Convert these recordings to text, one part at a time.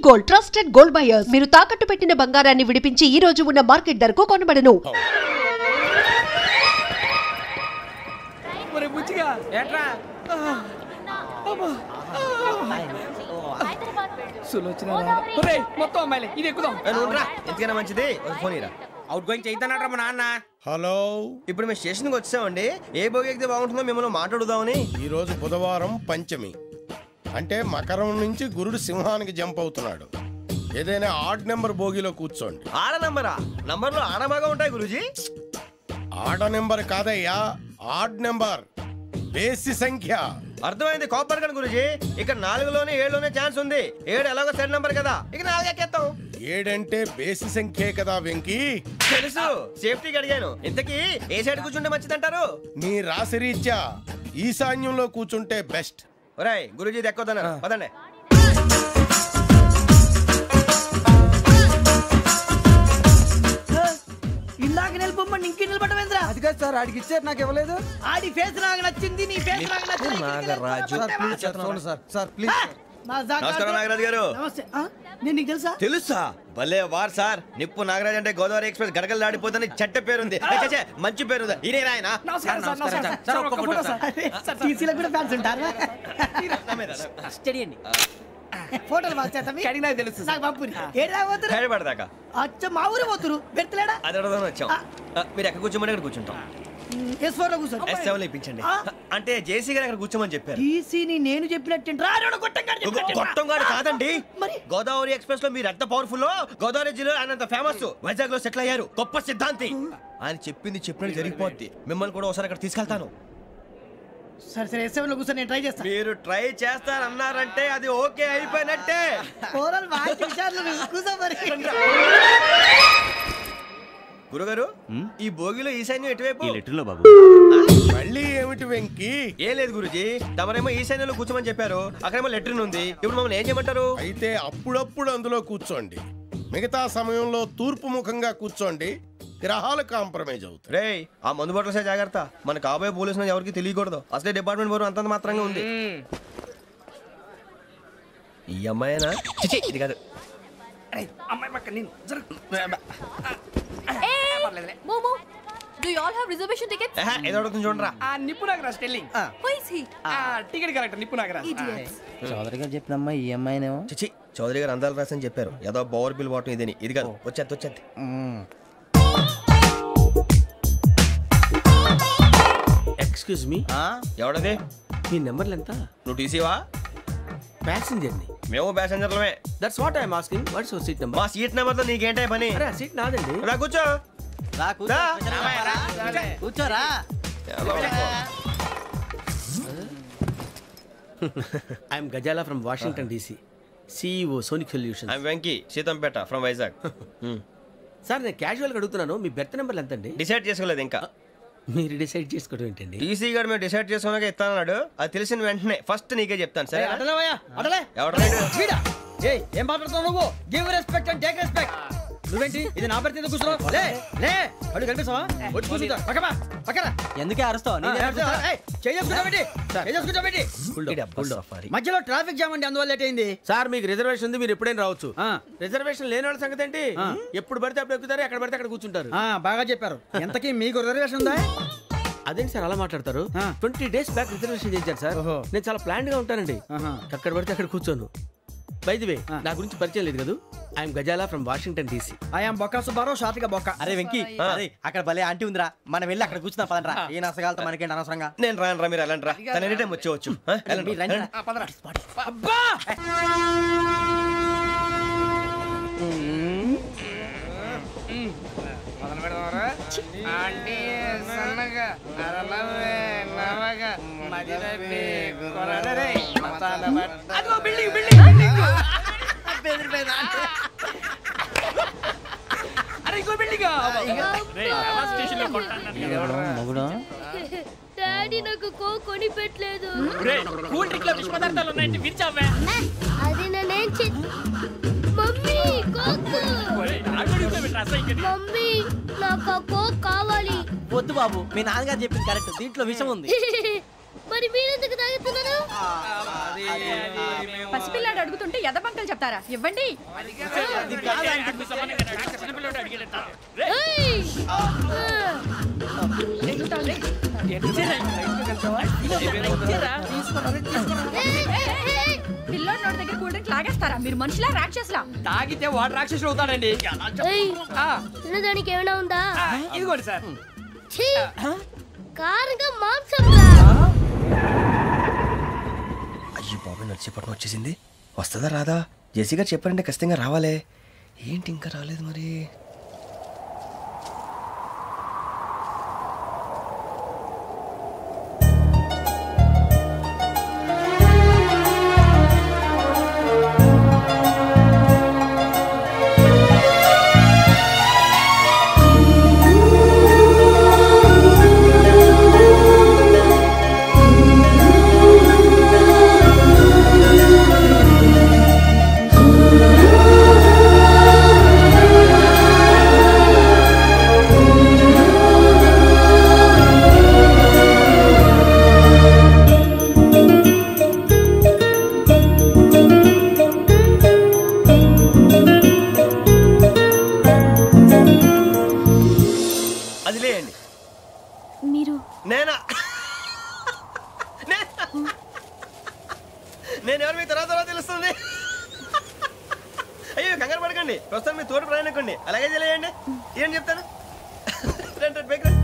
Gold trusted gold buyers. మీరు తాకట్టు పెట్టిన బంగారాన్ని విడిపించి ఈ రోజు ఉన్న మార్కెట్ ధరకు కొనబడను. మొత్తం అమ్మాయిలే ఇది ఎక్కుదాం. ఎందుకైనా మంచిది ఫోన్ ఇరా. అవుట్ గోయింగ్ చేద్దానట్రా మా నాన్న. హలో, ఇప్పుడు మేము స్టేషన్కి వచ్చామండి. ఏ బోగి ఎక్కితే బాగుంటుందో మిమ్మల్ని మాట్లాడుదామని. ఈ రోజు బుధవారం పంచమి, అంటే మకరం నుంచి గురుడు సింహానికి జంప్ అవుతున్నాడు. ఏదైనా ఆడ్ నెంబర్ బోగిలో కూర్చోండి. ఆడ నంబరా? నంబర్లో ఆడ బాగా ఉంటాయి గురూజీ. ఆడ నెంబర్ కాదయ్యా, ఆడ్ నెంబర్, బేసి సంఖ్య. అర్థమైంది కాపర్ కానీ గురూజీ. ఇక్కడ 4లోనే 7లోనే ఛాన్స్ ఉంది. 7 ఎలాగో సెడ్ నంబర్ కదా, ఇక 4 ఎక్కేస్తాం. 7 అంటే బేసి సంఖ్యే కదా వెంకీ. తెలుసు, సేఫ్టీకి అడిగాను. ఇంతకీ ఏ సైడ్ కూర్చుంటే మంచిదంటారు? నీ రాశి రీత్యా ఈశాన్యంలో కూర్చుంటే బెస్ట్. ఒరేయ్ గురూజీ దెక్కొద్దన పదండి. ఇందాక నిలబొమ్మని ఇంకే నిలబడమేంద్రా? అది కాదు సార్, ఆడికి ఇచ్చారు నాకు ఇవ్వలేదు. ఆడి ఫేస్ నాకు నచ్చింది, నీ ఫేస్ నాకు నచ్చింది. Nagaraju sir please. నమస్కారం నాగరాజు గారు. నమస్తే. నేను నీకు తెలుసా? తెలుసా? భలే వార్ సార్. నిప్పు నాగరాజ్ అంటే గోదావరి ఎక్స్ప్రెస్ గడగలు దాడిపోతుంది చెట్ట పేరుంది. మంచి పేరు. ఇదే ఆయన. టీసీలో కూడా ఫ్యాన్స్ ఉంటారా? ఫోటోలు కడిగినా తెలుసు. నాకు పంపుని ఏడా పోతురు? హైదరాబాద్ అచ్చ మా ఊరు పోతురు. పెడతలేడా? అది వచ్చాం. మీరు ఎక్కడ కూర్చోమని అక్కడ కూర్చుంటాం. S4 లో కూర్చో. S7 ఇప్పించండి. అంటే జేసీ గారు అక్కడ కూర్చోమని చెప్పారు. టీసీని నేను చెప్పినట్టు గొట్టంగాడు కాదండి. గోదావరి ఎక్స్ప్రెస్ లో మీరు ఎంత పవర్ఫుల్, గోదావరి జిల్లా ఆయన ఫేమస్. వైజాగ్ లో సెటిల్ అయ్యారు. గొప్ప సిద్ధాంతి. ఆయన చెప్పింది చెప్పినట్టు జరిగిపోద్ది. మిమ్మల్ని కూడా ఒకసారి అక్కడ తీసుకెళ్తాను. సరే సరే, S7 లో కూర్చొని నేను ట్రై చేస్తాను. మీరు ట్రై చేస్తారన్నారంటే అది ఓకే అయిపోయినట్టే. ఓరల్ వాచ్ విషయాలు కూర్చో మరి. గురుగారు, ఈ భోగిలో ఈశాన్యం ఎటువైపు? మళ్ళీ ఏమిటి వెంకీ? ఏం లేదు గురుజీ, తమరేమో ఈశాన్యంలో కూర్చోమని చెప్పారు. అక్కడేమో లెట్రిన్ ఉంది. ఇప్పుడు మమ్మల్ని ఏం చేయమంటారు? అయితే అప్పుడప్పుడు అందులో కూర్చోండి. మిగతా సమయంలో తూర్పు ముఖంగా కూర్చోండి. గ్రహాలు కాంప్రమైజ్ అవుతాయి. రే, ఆ మందు బట్టలసే జాగ్రత్త. మన కాబోయే పోలీసులు ఎవరికి తెలియకూడదు. అసలే డిపార్ట్మెంట్ బోరు అంతంత మాత్రంగా ఉంది. ఈ అమ్మాయినా? ఇది కాదు. అమ్మాయి పక్క నేను Momo, do you all have reservation tickets? ఏదో అడుగుతుంది చూడరా. నిప్పు Nagaraj telling. Who is he? Ticket correct నిప్పు నాగరాజ్. Idiots. చౌదరి గారు చెప్పినమ్మా ఈ అమ్మాయినేమో. చిచి, చౌదరి గారు అందాలు రాసని చెప్పారు. ఏదో బోర్ బిల్ వాటం ఇదని. ఇది కాదు. వచ్చేది. Excuse me, ఎవడది? మీ నెంబర్లు ఎంత? నువ్వు టీసీవా? ప్యాసింజర్ ని. మేము ప్యాసెంజర్లమే. That's what I'm asking. What's your seat number? మా సీట్ నెంబర్ తో నీకేంటే పని? అరే సీట్ నాదండి. రా కూర్చో. కూర్చోరా. I'm Ghazala from Washington DC, CEO Sonic Solutions. I'm Venky, Seethampeta from Vizag. Sir నేను క్యాజువల్ గా అడుగుతున్నాను, మీ బెర్త్ నెంబర్లు ఎంత అండి? డిసైడ్ చేసుకోలేదు ఇంకా. మీరు డిసైడ్ చేసుకోవడం ఏంటండి? టీసీ గారు మేము డిసైడ్ చేసుకున్నాక ఇస్తానన్నాడు. అది తెలిసిన వెంటనే ఫస్ట్ నీకే చెప్తాను. సరే ఏం మాట్లాడుతున్నావు నువ్వు? Give respect and take respect. నువ్వేంటి ఇది నా పరిస్థితి కూర్చున్నావు? లే అడుగు కనిపిస్తావా? వచ్చి కూర్చుంటా. పక్కన ఎందుకే అరుస్తావు? మధ్యలో ట్రాఫిక్ జామ్ అండి, అందువల్ల లేట్ అయింది. సార్ మీకు రిజర్వేషన్ ఉంది, మీరు ఎప్పుడైనా రావచ్చు. రిజర్వేషన్ లేని వాళ్ళ సంగతి ఏంటి? ఎప్పుడు పడితే అప్పుడు ఎక్కుతారు, ఎక్కడ పడితే అక్కడ కూర్చుంటారు. బాగా చెప్పారు. ఎంతకీ మీకు రిజర్వేషన్ ఉందా? అదేంటి సార్ అలా మాట్లాడతారు? 20 days బ్యాక్ రిజర్వేషన్ చేశారు సార్. నేను చాలా ప్లాన్డ్ గా ఉంటానండి. అక్కడ పడితే అక్కడ కూర్చోను. బై ది వే, నా గురించి పరిచయం లేదు కదా. I'm Ghazala from Washington DC. I'm Bokka Subbarao, షార్ట్గా బొక్క. అరే వెంకీ, అక్కడ భలే ఆంటీ ఉందిరా, మనం వెళ్ళి అక్కడ కూర్చున్నా పదనరా. ఏ నసగాలతో మనకేంటి అనవసరంగా. నేను రాను. మీరు ఎలాంటి రా, తన ఎనీ టైం వచ్చేవచ్చు. అబ్బా డాడీ నాకు కోక్ కొని పెట్టలేదు. కూల్ డ్రింక్ లో విష పదార్థాలు ఉన్నాయంటే విరిచావే. అది నేనేం మమ్మీ కోక్. మమ్మీ నాకు కోక్ కావాలి. వద్దు బాబు, మీ నాన్నగారు చెప్పింది కరెక్ట్. దీంట్లో విషయం ఉంది. మరి మీరెందుకు తాగుతున్నారు? పసిపిల్లాడు అడుగుతుంటే ఎదబంకలు చెప్తారా? ఇవ్వండి. పిల్లోడి నోటి దగ్గర కూల్ డ్రింక్ లాగేస్తారా? మీరు మనుషులా రాక్షసులా? తాగితే వాడు రాక్షసుడు అవుతాడండి. తినడానికి ఏమైనా ఉందా? ఇదిగోండి సార్. కారంగా మాంసం. అయ్యో బాబాయ్ నడిచేపట్నం వచ్చేసింది. వస్తుందా రాదా? జెసి గారు చెప్పారంటే ఖచ్చితంగా రావాలే. ఏంటి ఇంకా రాలేదు మరి? నేను ఎవరు మీ తర్వాత తెలుస్తుంది. అయ్యో కంగారు పడకండి, ప్రస్తుతం మీ తోడు ప్రయాణకండి. అలాగే తెలియండి. ఏం చెప్తాను రండి బైక్ రండి.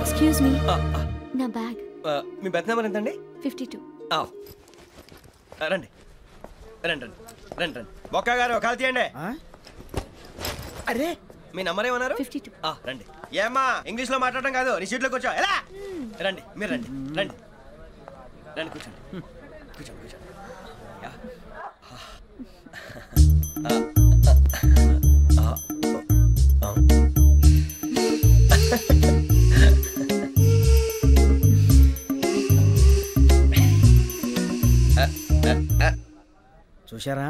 ఎక్స్క్యూజ్ మీ, నా బ్యాగ్. మీ బెత్ నెంబర్ ఎంతండి? 52. రండి రండి రండి రండి రండి. బొక్క గారు కాల్ తీయండి. అరే మీ నంబర్ ఏమన్నారు? 52. రండి. ఏమ్మా ఇంగ్లీష్ లో మాట్లాడడం కాదు, నీ సీట్లో కూర్చో. ఎలా రండి, మీరు రండి రండి రండి కూర్చోండి కూర్చోండి కూర్చోండి. చూశారా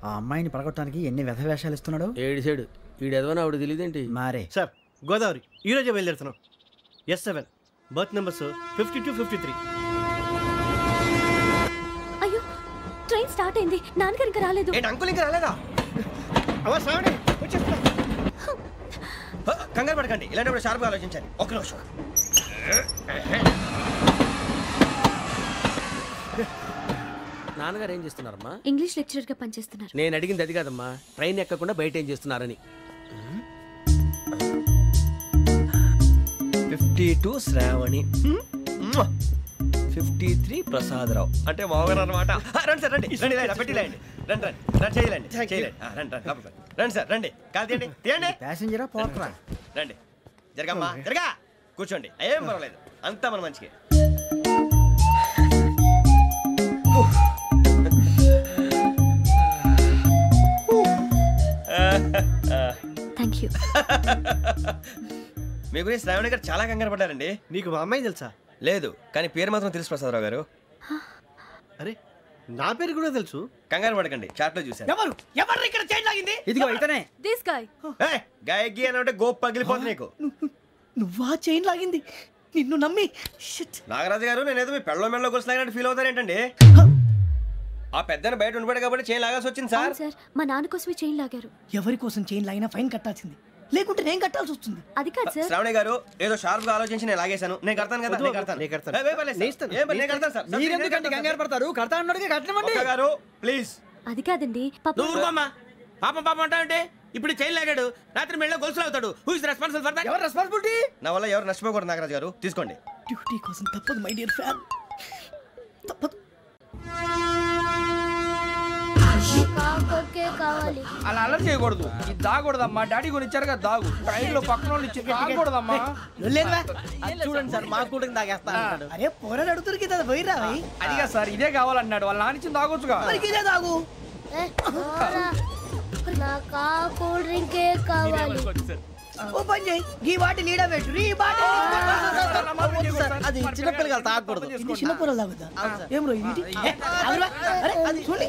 ఆ అమ్మాయిని పడగొట్టడానికి ఎన్ని వ్యధ వేషాలు ఇస్తున్నాడు. ఏడు సైడు వీడు ఎదవని ఆవిడ తెలియదేంటి మారే. సార్ గోదావరి ఈరోజే బయలుదేరుతున్నాం. S7 berth numbers 52, 53. అయ్యో ట్రైన్ స్టార్ట్ అయింది, నాన్నగారు ఇంకా రాలేదు. అంకుల్ ఇంకా రాలేదా? కంగారు పడకండి, ఇలాంటప్పుడు షార్ప్గా ఆలోచించండి. ఒక్క నిమిషం. నాన్నగారు ఏం చేస్తున్నారమ్మా? ఇంగ్లీష్ లెక్చరర్ గా పనిచేస్తున్నారు. నేను అడిగింది అది కాదమ్మా, ట్రైన్ ఎక్కకుండా బయట ఏం చేస్తున్నారని. 52 శ్రావణి, 53 ప్రసాదరావు అంటే మామగారు అనమాట. రండి సార్ రండి రండి, పెట్టిలేండి. రండి రండి రండి, చేయలేండి చేయలేండి. రండి రండి రండి సార్ రండి, కాల్ తీయండి తీయండి. ప్యాసింజరా పోట్రా. రండి జరగమ్మా జరగా, కూర్చోండి. ఏం పర్వాలేదు, అంతా మన మంచికి. Thank you. మీ గురించి శ్రావణి గారు చాలా కంగారు పడ్డారండి. నీకు మా అమ్మాయి తెలుసా? లేదు, కానీ పేరు మాత్రం తెలుసు ప్రసాదరావు గారు. అరే నా పేరు కూడా తెలుసు. కంగారు పడకండి, చాట్ లో చూసాను. ఎవరు ఎవరు ఇక్కడ చైన్ లాగింది? ఇదిగో ఇతనే. This guy. గాయకి అని అంటే గోప్ పగిలిపోతుంది నీకు. నువ్వా చైన్ లాగింది? నిన్ను నమ్మి. నాగరాజు గారు, నేనేదో మీ పెళ్ళ మెళ్ళలో కొలిసిలాగినట్టు ఫీల్ అవుతారేంటండి? ఆ పెద్దని బయట ఉండిపోయాడు కాబట్టి చైన్ లాగాల్సి వచ్చింది సార్. సార్ మా నాన్న కోసమే చైన్ లాగారు. ఎవరి కోసం చైన్ లాగినా ఫైన్ కట్టాల్సింది, లేకుంటే నేను కట్టాల్సి వస్తుంది. అది కాదు సార్. శ్రావణి గారు ఏదో షార్ప్ గా ఆలోచించి నేను లాగేశాను. నేను కడతాను కదా, నేను కడతాను. నేను కడతాను సార్. మీరెందుకంటే కంగారు పడతారు? కడతా అన్నాడుగా కట్టమండి గారు ప్లీజ్. అది కాదండి పాపం పాపం అంటావంటే ఇప్పుడు చైన్ లాగాడు, రాత్రి మెళ్ళ గొలుసులు అవుతాడు. Who is responsible for that? ఎవరు రెస్పాన్సిబిలిటీ? నా వల్ల ఎవరు నష్టపోకూడదు నాగరాజు గారు, తీసుకోండి. డ్యూటీ కోసం తప్పదు మై డియర్ ఫ్యాన్, తప్పదు. కావాలి. అలా అలర్ట్ చేయకూడదు, ఇది దాగకూడదమ్మా. డాడీ కొని ఇచ్చారు కదా దాగు, ట్రైన్ లో పక్కన వాళ్ళు ఇచ్చి దాగకూడదమ్మా. చూడండి సార్, మా కూడా తాగేస్తా. అరే పోరాడు అడుగుతారు కదా, పోయిరా. అదిగా సార్, ఇదే కావాలన్నాడు. వాళ్ళ నానిచ్చింది తాగొచ్చుగా. ఇదే తాగు. నాకు కూల్ డ్రింకే కావాలి. ఓ పని చేయి ఈ బాటి లీడ పెట్టు ఈ బాటి అది చిన్నపిల్లలు తాగకూడదు. ఇది చిన్న పొరలు తాగుతా ఏం రో ఇది అరే అది చూడండి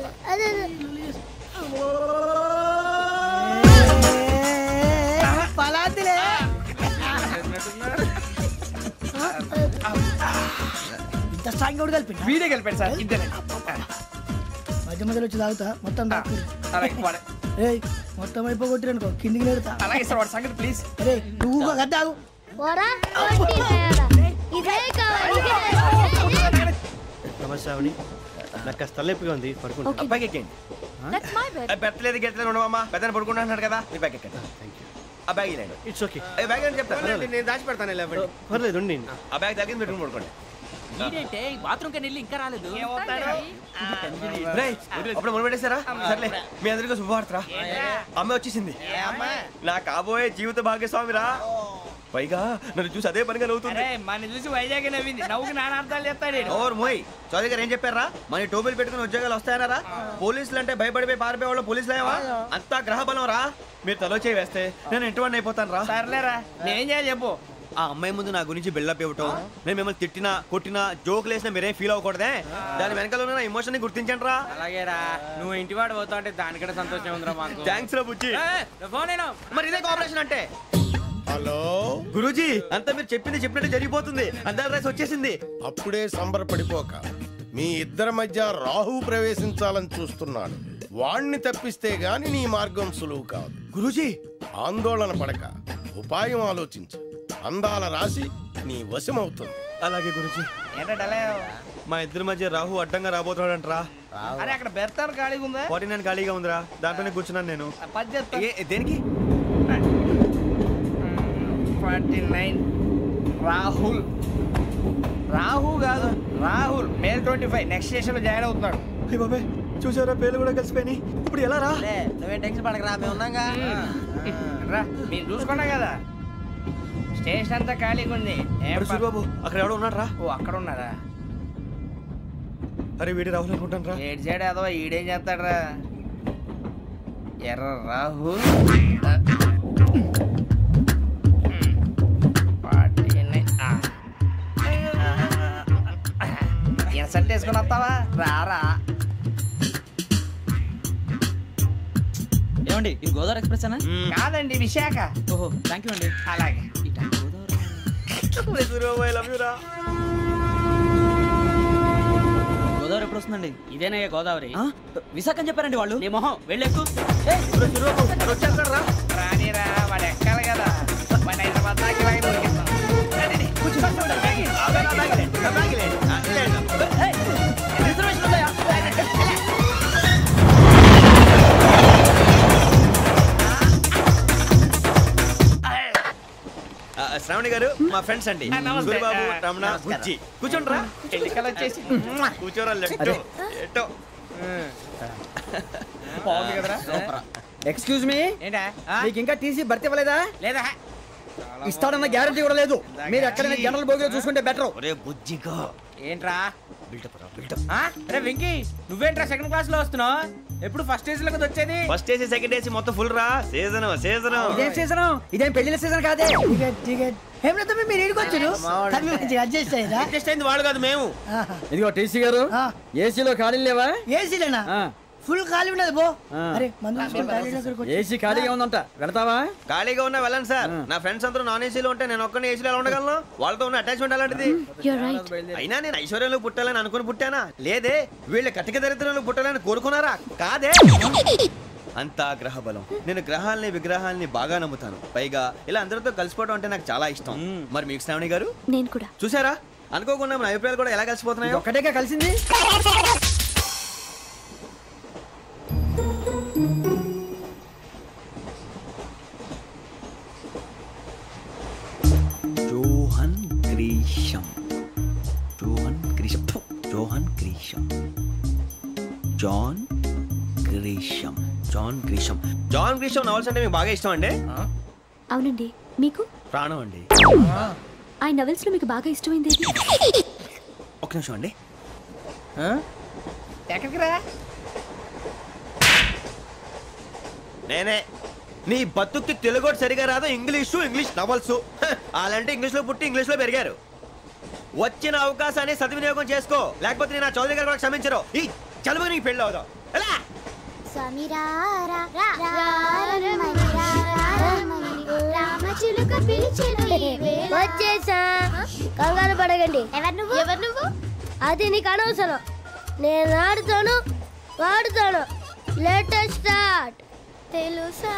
పలాతిలే ఇంత స్ట్రాంగ్ కూడా కలిపి వీడే కలిపాడు సార్ ఇద్దరే. మధ్య మధ్యలో వచ్చి తాగుతా మొత్తం తాగు మొత్తం అయిపోగొట్టి అనుకో కిందికి నేడుతా. అలాగే సార్ వాడి సంగతి ప్లీజ్. అరే నువ్వు కద్దాగు నమస్తే ఆవిడ, నాకు కాస్త తలెప్పిగా ఉంది, పడుకుంటా. అబ్బాయికి ఎక్కండి. పెట్టలేదు గెట్టలేదు ఉండవమ్మా, పెద్దని పడుకుంటున్నాడు కదా, మీ బ్యాగ్ ఎక్కండి. ఆ బ్యాగ్ ఇలాండి. It's okay. బ్యాగ్ అని చెప్తాను, నేను దాచి పెడతాను. పర్లేదు ఉండి. ఆ బ్యాగ్ తగ్గింది పెట్టుకుని పడుకోండి. బాత్రూమ్ కి వెళ్ళి ఇంకా రాలేదు. అప్పుడు మొదలు పెట్టేశారా? సర్లే మీ అందరికీ శుభవార్తరా, అమ్మ వచ్చేసింది. నా కాబోయే జీవిత భాగ్యస్వామిరా. పైగా నన్ను చూసి అదే పనిగా నవ్వుతుంది. మన చూసి వైజాగ్ నవ్వింది, నవ్వుకి నాన్న అర్థాలు చెప్తాడు. ఓర్ మోయ్ చౌదరి గారు ఏం చెప్పారా? మన టోబీలు పెట్టుకుని ఉద్యోగాలు వస్తాయనరా? పోలీసులు అంటే భయపడిపోయి పారిపోయే వాళ్ళు పోలీసులేవా? అంతా గ్రహ బలం రా. మీరు తలో చేయి వేస్తే నేను ఇంటివాడిని అయిపోతాను రా. సర్లేరా, నేనేం చేయాలి చెప్పు. ఆ అమ్మాయి ముందు నా గురించి బిల్డప్ ఇవ్వటం, నేను మిమ్మల్ని తిట్టినా కొట్టినా జోకులు వేసినా మీరేం ఫీల్ అవ్వకూడదే. దాని వెనకాల ఉన్న ఎమోషన్ ని గుర్తించండి రా. అలాగేరా, నువ్వు ఇంటివాడు పోతా అంటే దానికంటే సంతోషం ఉందిరా మాకు. థ్యాంక్స్ రా బుజ్జి. ఫోన్ మరి ఇదే కోఆపరేషన్ అంటే. హలో గురూజీ, అంతా మీరు చెప్పింది చెప్పినట్టు జరిగిపోతుంది. అందరి రైస్ వచ్చేసింది. అప్పుడే సంబరపడిపోక మీ ఇద్దరి మధ్య రాహు ప్రవేశించాలని చూస్తున్నాడు. వాణ్ణి తప్పిస్తే గాని నీ మార్గం సులువు కాదు. గురూజీ ఆందోళన పడక ఉపాయం ఆలోచించు. అందాల రాశి నీ వశమవుతుంది. అలాగే గురూజీ. ఏంటంటే మా ఇద్దరి మధ్య రాహు అడ్డంగా రాబోతున్నాడంటరా. అరే అక్కడ బెర్తాను ఖాళీగా ఉందా? 49 ఖాళీగా ఉందిరా, దాంట్లోనే కూర్చున్నాను నేను. దేనికి? 49 రాహుల్. రాహు కాదు, రాహుల్. మే 25 నెక్స్ట్ స్టేషన్ లో జాయిన్ అవుతున్నాడు. బాబాయ్ చూసారా, పేర్లు కూడా కలిసిపోయినాయి. ఇప్పుడు ఎలా రా? నువ్వేం టెన్షన్ పడకరా, మేము ఉన్నాగా. రా, మీరు చూసుకున్నా కదా స్టేషన్ అంతా ఖాళీగా ఉంది. బాబు అక్కడ ఎవడో ఉన్నాడు రా. ఓ అక్కడ ఉన్నారా? అరే వీడి రాహుల్ అనుకుంటాను రా. ఏడు సైడ్ అదో ఈడేం చేస్తాడరా? ఎర్ర రాహుల్. ఇన్సల్ట్ వేసుకుని వస్తావా? రారా. ఏమండి ఇది గోదావరి ఎక్స్ప్రెస్ అనా? కాదండి, విశాఖ. ఓహో థ్యాంక్ యూ అండి. అలాగే. గోదావరి ఎప్పుడు వస్తుందండి? ఇదేనయ్య గోదావరి. విశాఖ అని చెప్పారండి వాళ్ళు. నీ మొహం వెళ్ళెక్కు. రానిరా, వాడు ఎక్కాలి కదా. వాడు హైదరాబాద్ దాకా ఇలాగే దొరికిస్తాం. శ్రావణి గారు మా ఫ్రెండ్స్ అండి. గురుబాబు, రమణ, బుజ్జి. కూర్చోండి రా. ఎన్నికలు వచ్చేసి కూర్చోరా. లెట్టో ఎట్టో బాగుంది కదరా. ఎక్స్క్యూజ్ మీ, ఏంటా? మీకు ఇంకా టీసీ భర్తీ ఇవ్వలేదా? లేదా ఇస్తాడన్న గ్యారంటీ కూడా లేదు. మీరు ఎక్కడైనా జనరల్ బోగిలో చూసుకుంటే బెటర్. ఒరే బుజ్జిగా ఏంట్రా బిల్డప్ రా, బిల్డప్. అరే వెంకీ, నువ్వేంట్రా సెకండ్ క్లాస్ లో వస్తున్నావు? ఎప్పుడు ఫస్ట్ ఏజ్ లో కదా వచ్చేది? ఫస్ట్ ఏసీ సెకండ్ ఏసీ మొత్తం ఫుల్ రా. Season season. ఇదేం సీజన్? ఇదేం పెళ్లిన సీజన్ కాదే. టికెట్ ఏమిటో మీరు ఇడికొచ్చారు అడ్జస్ట్ అయ్యారా? అడ్జస్ట్ అయింది వాళ్ళు కాదు, మేము. ఇదిగో టీసీ గారు, ఏసీలో ఖాళీ లేవా? ఏసీలేనా? ఫుల్ ఖాళీ ఉన్నది పో. అరే ఏసీ ఖాళీగా ఉందంట, వెళతావా? ఖాళీగా ఉన్నా వెళ్ళండి సార్. నా ఫ్రెండ్స్ అందరూ నాన్ ఏసీలో ఉంటే నేను ఒక్కనే ఏసీలో ఎలా ఉండగలను? వాళ్ళతో ఉన్న అటాచ్మెంట్ అలాంటిది. అయినా నేను ఐశ్వర్యంలో పుట్టాలని అనుకుని పుట్టానా? లేదే. వీళ్ళ కటిక దరిద్రంలో పుట్టాలని కోరుకున్నారా? కాదే. అంతా గ్రహ బలం. నేను గ్రహాలని విగ్రహాలని బాగా నమ్ముతాను. పైగా ఇలా అందరితో కలిసిపోవడం అంటే నాకు చాలా ఇష్టం. మరి మీకు శ్రావణి గారు? నేను కూడా. చూసారా, అనుకోకుండా మన అభిప్రాయాలు కూడా ఎలా కలిసిపోతున్నాయి. ఒక్కటేగా కలిసింది. Johan Grisham, Johan Grisham, Johan Grisham, John Grisham, John Grisham. John Grisham novels అంటే మీకు బాగా ఇష్టం అండి? అవునండి. మీకు? ప్రాణం అండి. ఆ నవల్స్ లో మీకు బాగా ఇష్టమైంది? ఒక్క నిమిషం అండి. ఎక్కడికి రా? నేనే నీ బతుక్కి తెలుగు సరిగా రాదు, ఇంగ్లీష్ నవల్స్. అలాంటి ఇంగ్లీష్ లో పుట్టి ఇంగ్లీష్ లో పెరిగారు. వచ్చిన అవకాశాన్ని సద్వినియోగం చేసుకో, లేకపోతే నేను నా చౌదరి గారు కూడా క్షమించరు. ఈ చదువు నీకు పెళ్ళి అవుదాం. ఎలా వచ్చేసా, కంగారు పడగండి. ఎవరు నువ్వు? అది నీకు అనవసరం. నేను ఆడుతాను, వాడుతాను. Latest start. తెలుసా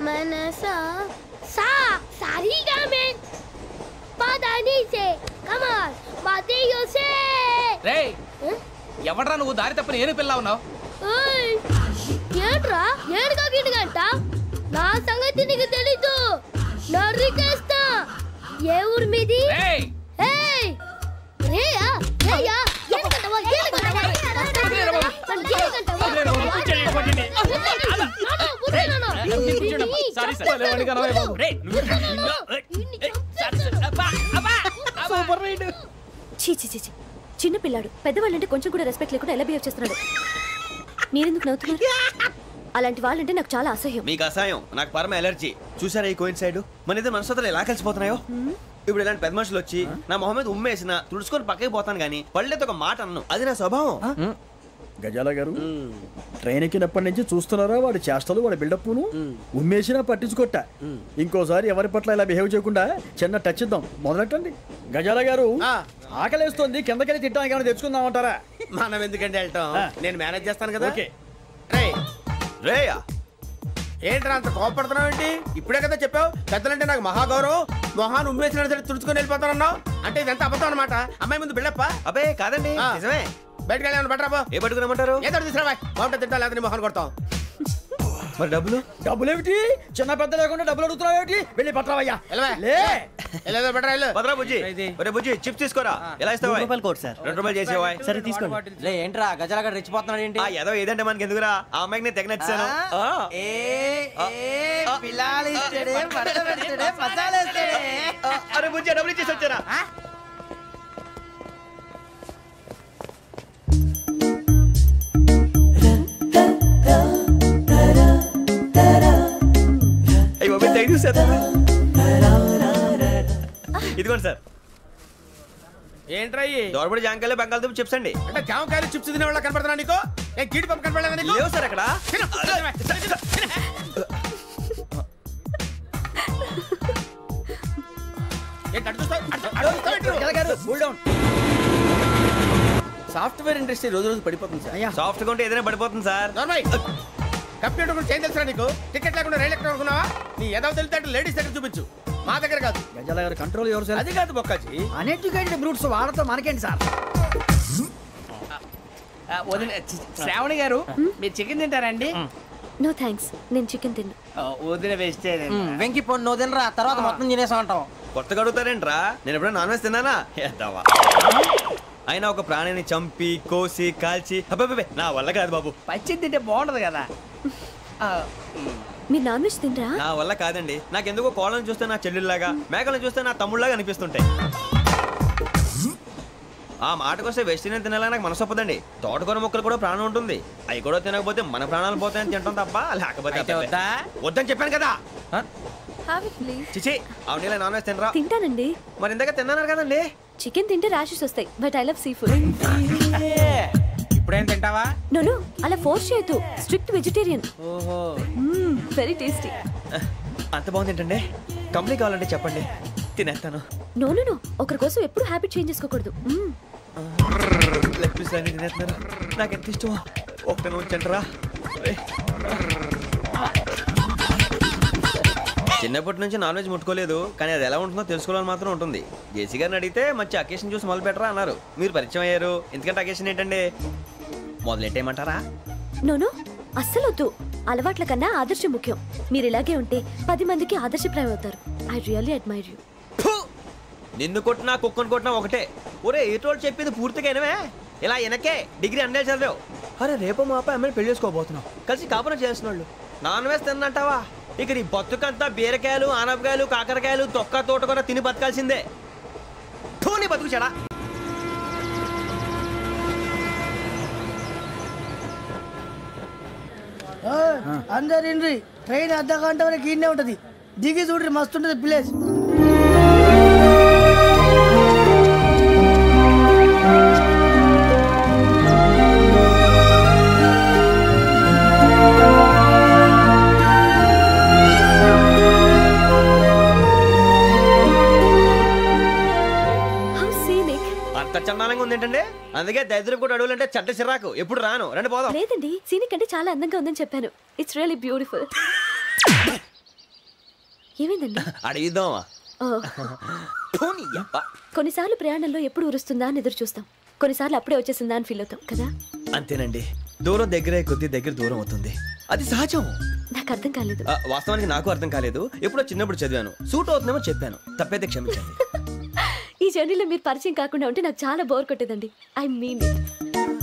మనసా సా సారీగా మెన్ పదని సే కమాన్ మాదేయో సే. రేయ్ ఎవడ్రా నువ్వు? దారి తప్పని ఏను పిల్ల ఉన్నావు? ఓయ్ ఏంట్రా ఏడుగా గిడుగంట? నా సంగతి నీకు తెలీదు. నరికేస్తా. ఏ ఊరు మీది? రేయ్ ఏయ్ రేయా రేయా ఏడుగంటవా ఏడుగంటవా చిన్న పిల్లాడు పెద్దవాళ్ళంటే కొంచెం కూడా రెస్పెక్ట్ లేకుండా ఎలా బిహేవ్ చేస్తున్నాడు. మీరెందుకు నవ్వుతున్నారు? అలాంటి వాళ్ళంటే నాకు చాలా అసహ్యం. మీకు అసహ్యం, నాకు పరమ ఎలర్జీ. చూసారా ఈ కోయిన్సైడ్? మన ఇద్దరు మనసులో ఎలా కలిసిపోతున్నాయో. ఇప్పుడు ఇలాంటి పెద్ద మనుషులు వచ్చి నా మొహం మీద ఉమ్మేసిన తుడుచుకొని పక్కకి పోతాను కానీ పళ్ళేతో ఒక మాట అన్ను. అది నా స్వభావం. గజాల గారు ట్రైన్ ఎక్కినప్పటి నుంచి చూస్తున్నారా వాడి చేష్టలు, వాడి బిల్డప్ను? ఉమ్మేసినా పట్టించుకోట. ఇంకోసారి ఎవరి పట్ల ఇలా బిహేవ్ చేయకుండా చిన్న టచ్ ఇద్దాం. మొదలెట్టండి. గజాల గారు ఆకలేస్తోంది, కిందకెళ్ళి తిట్టడానికి ఏమైనా తెచ్చుకుందామంటారా? మనం ఎందుకంటే వెళ్తాం, నేను మేనేజ్ చేస్తాను కదా. రేయా ఏంట్రా అంత కోపడుతున్నావు ఏంటి? ఇప్పుడే కదా చెప్పావు పెద్దలంటే నాకు మహాగౌరవం, మొహాన్ని ఉమ్మేసిన సరే తుడుచుకొని వెళ్ళిపోతానన్నావు. అంటే ఇదంతా అబద్ధం అనమాట. అమ్మాయి ముందు బిల్డప్ప? అబ్బే కాదండి, నిజమే. బయటకు వెళ్ళి బట్రాబో. ఏ పట్టుకురమ్మంటారు? ఏదో తీసుకురా, బాగుంటుంది తింటా, లేదా మొహాన్ని కొడతాం. మరి డబ్బులు ఏమిటి? చిన్న పెద్ద లేకుండా డబ్బులు అడుగుతున్నావు ఏమిటి? వెళ్ళి పట్టరావయ్యా. బుజ్జి చిప్స్ తీసుకోరా. ఎలా ఇస్తావా? ₹2 చేసేవా? సరే తీసుకోండి. లే ఏంట్రా గజాల గారు రెచ్చిపోతున్నాడు ఏంటి? ఏదో ఏదంటే మనకి ఎందుకురా, ఆ అమ్మాయికి నేను తెగ నచ్చాను. అరే బుజ్జి డబ్బులు ఇచ్చేసి వచ్చారా? ఇదిగోండి సార్. ఏంట్రా దోరబడి జాంకాయలు బంగాళదుంప చిప్స్ అండి. అంటే జామకాయలు చిప్స్ తినే వాళ్ళ కనపడుతున్నా నీకు? ఏ గీడి పంపు కనపడలేదా నీకు? లేవు సార్ అక్కడ. సాఫ్ట్వేర్ ఇండస్ట్రీ రోజు రోజు పడిపోతుంది సార్. సాఫ్ట్ గా ఉంటే ఏదైనా పడిపోతుంది సార్. కంప్యూటర్ గురించి ఏం తెలుసా నీకు? టికెట్ లేకుండా రైలు ఎక్కడ అనుకున్నావా? నీ ఏదో తెలితే అంటే లేడీస్ దగ్గర చూపించు, మా దగ్గర కాదు. గజాల గారు కంట్రోల్ ఎవరు సార్? అది కాదు బొక్కాజీ, అన్ఎడ్యుకేటెడ్ బ్రూట్స్ వాళ్ళతో మనకేంటి సార్? శ్రావణి గారు మీరు చికెన్ తింటారండి? నో థ్యాంక్స్, నేను చికెన్ తిన్నా. వదిన వేస్తే వెంకి పొన్ను నువ్వు తినరా, తర్వాత మొత్తం తినేసా ఉంటాం. కొత్తగా అడుగుతారేంట్రా? నేను ఎప్పుడైనా నాన్ వెజ్ తిన్నానా? అయినా ఒక ప్రాణిని చంపి కోసి కాల్చి అబ్బాబే నా వల్ల కాదు బాబు. పచ్చి తింటే బాగుంటది కదా. మీరు నాన్ వెజ్ తినరా? నా వల్ల కాదండి. నాకెందుకో కోళ్ళని చూస్తే నా చెల్లెళ్ళలాగా, మేకలను చూస్తే నా తమ్ముళ్ళలాగా అనిపిస్తుంటాయి. ఆ మాటకొస్తే వెస్టిరియన్ తినాలని నాకు మనసు ఒప్పదండి. తోటకూర మొక్కలు కూడా ప్రాణం ఉంటుంది, అవి కూడా తినకపోతే మన ప్రాణాలు పోతాయని తింటాం తప్ప లేకపోతే వద్దని చెప్పాను కదా. చిచి అవునీ నాన్ వెజ్ తినరా? తింటానండి. మరి ఇందాక తిన్నాను కదండి. చికెన్ తింటే ర్యాషెస్ వస్తాయి, but I love sea food. ఇప్పుడేం తింటావా? నో అలా ఫోర్స్ చేయొద్దు, స్ట్రిక్ట్ వెజిటేరియన్. ఓహో వెరీ టేస్టీ. అంత బాగుంది ఏంటండి? కంప్లీట్ కావాలంటే చెప్పండి, తినేస్తాను. నో ఒకరి కోసం ఎప్పుడు హ్యాబిట్ చేంజ్ చేసుకోకూడదు. లెగ్ పీస్ అన్ని తినేస్తున్నారు, నాకు ఎంత ఇష్టం. ఒకటే ఉంచండిరా. చిన్నప్పటి నుంచి నాన్ వెజ్ ముట్టుకోలేదు, కానీ అది ఎలా ఉంటుందో తెలుసుకోవాలని మాత్రం ఉంటుంది. జేసీ గారిని అడిగితే మంచి అకేషన్ చూసి మొదలు పెట్టరా అన్నారు. మీరు పరిచయం అయ్యారు, ఎందుకంటే అకేషన్ ఏంటండి? మొదలెట్టేయమంటారా? నో అస్సలు వద్దు. అలవాట్ల కన్నా ఆదర్శం ముఖ్యం. మీరు ఇలాగే ఉంటే 10 మందికి ఆదర్శప్రాయం అవుతారు. I really admire you. నిన్ను కొట్టినా కుక్కను కొట్టినా ఒకటే. ఒరే ఏటోళ్ళు చెప్పింది పూర్తిగా వినవే. ఇలా వెనకే డిగ్రీ అన్నే చదివావు. అరే రేపు మా అబ్బాయి అమ్మాయిని పెళ్లి చేసుకోబోతున్నావు, కలిసి కాపురం చేసిన వాళ్ళు నాన్ వెజ్ తిన్నంటావా? ఇక నీ బతుకంతా బీరకాయలు, ఆనపకాయలు, కాకరకాయలు, తొక్క తోట కూడా తిని బతకాల్సిందే. నీ బతుకు చెడా. అందరు ఇండ్రి ట్రైన్ అర్ధ గంట వరకు ఇన్నే ఉంటది దిగి చూడ్రి మస్తు ఉంటది ప్లేస్ చందానంగా ఉంది ఏంటంటే అందుకే దరిద్రం కూడా అడవులంటే చెడ్డ చిరాకు ఎప్పుడు రాను రండి పోదాం లేదండి సీనిక్ అంటే చాలా అందంగా ఉందని చెప్పాను ఇట్స్ రియల్లీ బ్యూటిఫుల్ ఏమైందండి అడిగిద్దామా కొన్నిసార్లు ప్రయాణంలో ఎప్పుడు ఉరుస్తుందా అని ఎదురు చూస్తాం కొన్నిసార్లు అప్పుడే వచ్చేసిందా అని ఫీల్ అవుతాం కదా అంతేనండి దూరం దగ్గరే కొద్ది దగ్గర దూరం అవుతుంది అది సహజం నాకు అర్థం కాలేదు వాస్తవానికి నాకు అర్థం కాలేదు ఎప్పుడో చిన్నప్పుడు చదివాను సూట్ అవుతుందేమో చెప్పాను తప్పైతే క్షమించండి ఈ జర్నీలో మీరు పరిచయం కాకుండా ఉంటే నాకు చాలా బోర్ కొట్టేదండి ఐ మీన్ ఇట్